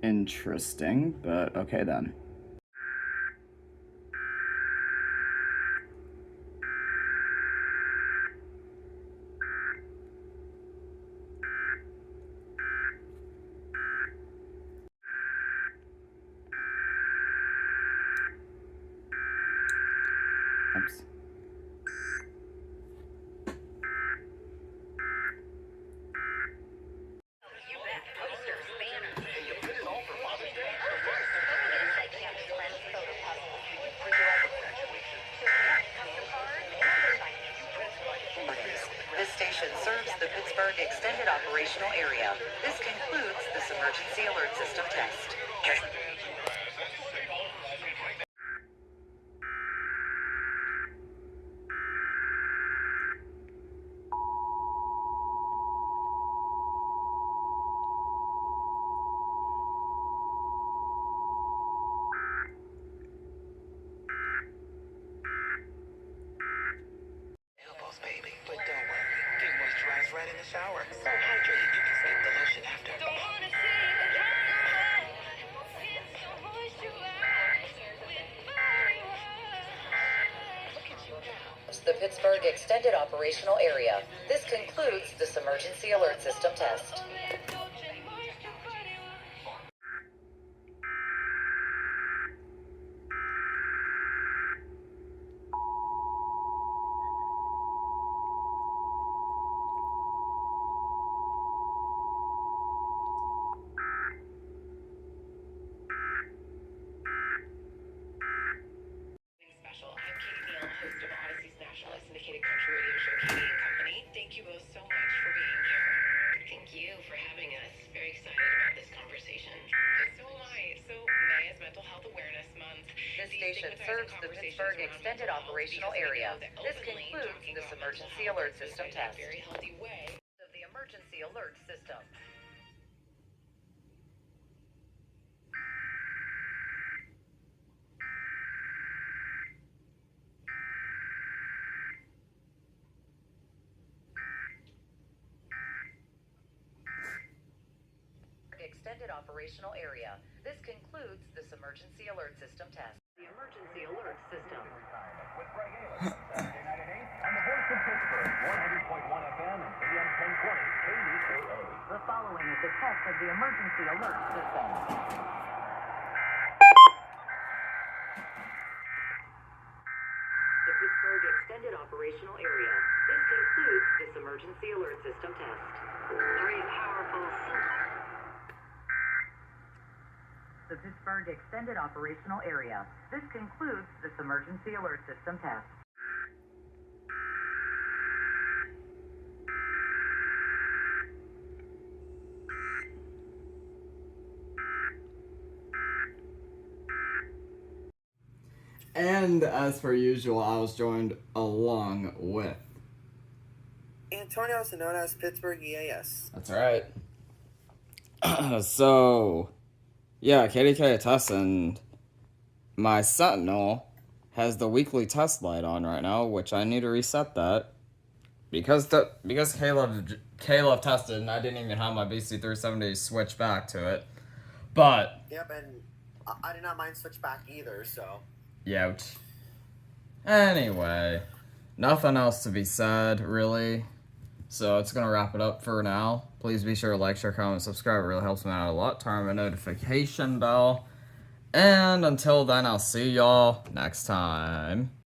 Interesting, but okay then. Oops. This station serves the Pittsburgh Extended Operational Area. This concludes this emergency alert system test. Elbows, baby, but don't worry. Get moisturized right in the shower. So hydrated, you can skip the lotion after. The Pittsburgh Extended Operational Area. This concludes this emergency alert system test. Syndicated country radio show Katie and Company. Thank you both so much for being here. Thank you for having us. Very excited about this conversation. So am I. So May is Mental Health Awareness Month. This station serves the Pittsburgh Extended Operational Area. This concludes this emergency alert system test. Very healthy way. Of the emergency alert system. Extended Operational Area. This concludes this emergency alert system test. The emergency alert system. On the voice of Pittsburgh, 100.1 FM and AM 1020 KDKA. The following is a test of the emergency alert system. The Pittsburgh Extended Operational Area. This concludes this emergency alert system test. 3 powerful The Pittsburgh Extended Operational Area. This concludes this emergency alert system test. And as per usual, I was joined along with Antonio, also known as Pittsburgh EAS. That's right. So, yeah, KDK tests, and my Sentinel has the weekly test light on right now, which I need to reset that because Caleb tested, and I didn't even have my BC370 switch back to it. But Yep, and I did not mind switch back either, so. Youch. Anyway, nothing else to be said, really. So it's going to wrap it up for now. Please be sure to like, share, comment, subscribe. It really helps me out a lot. Turn on the notification bell. And until then, I'll see y'all next time.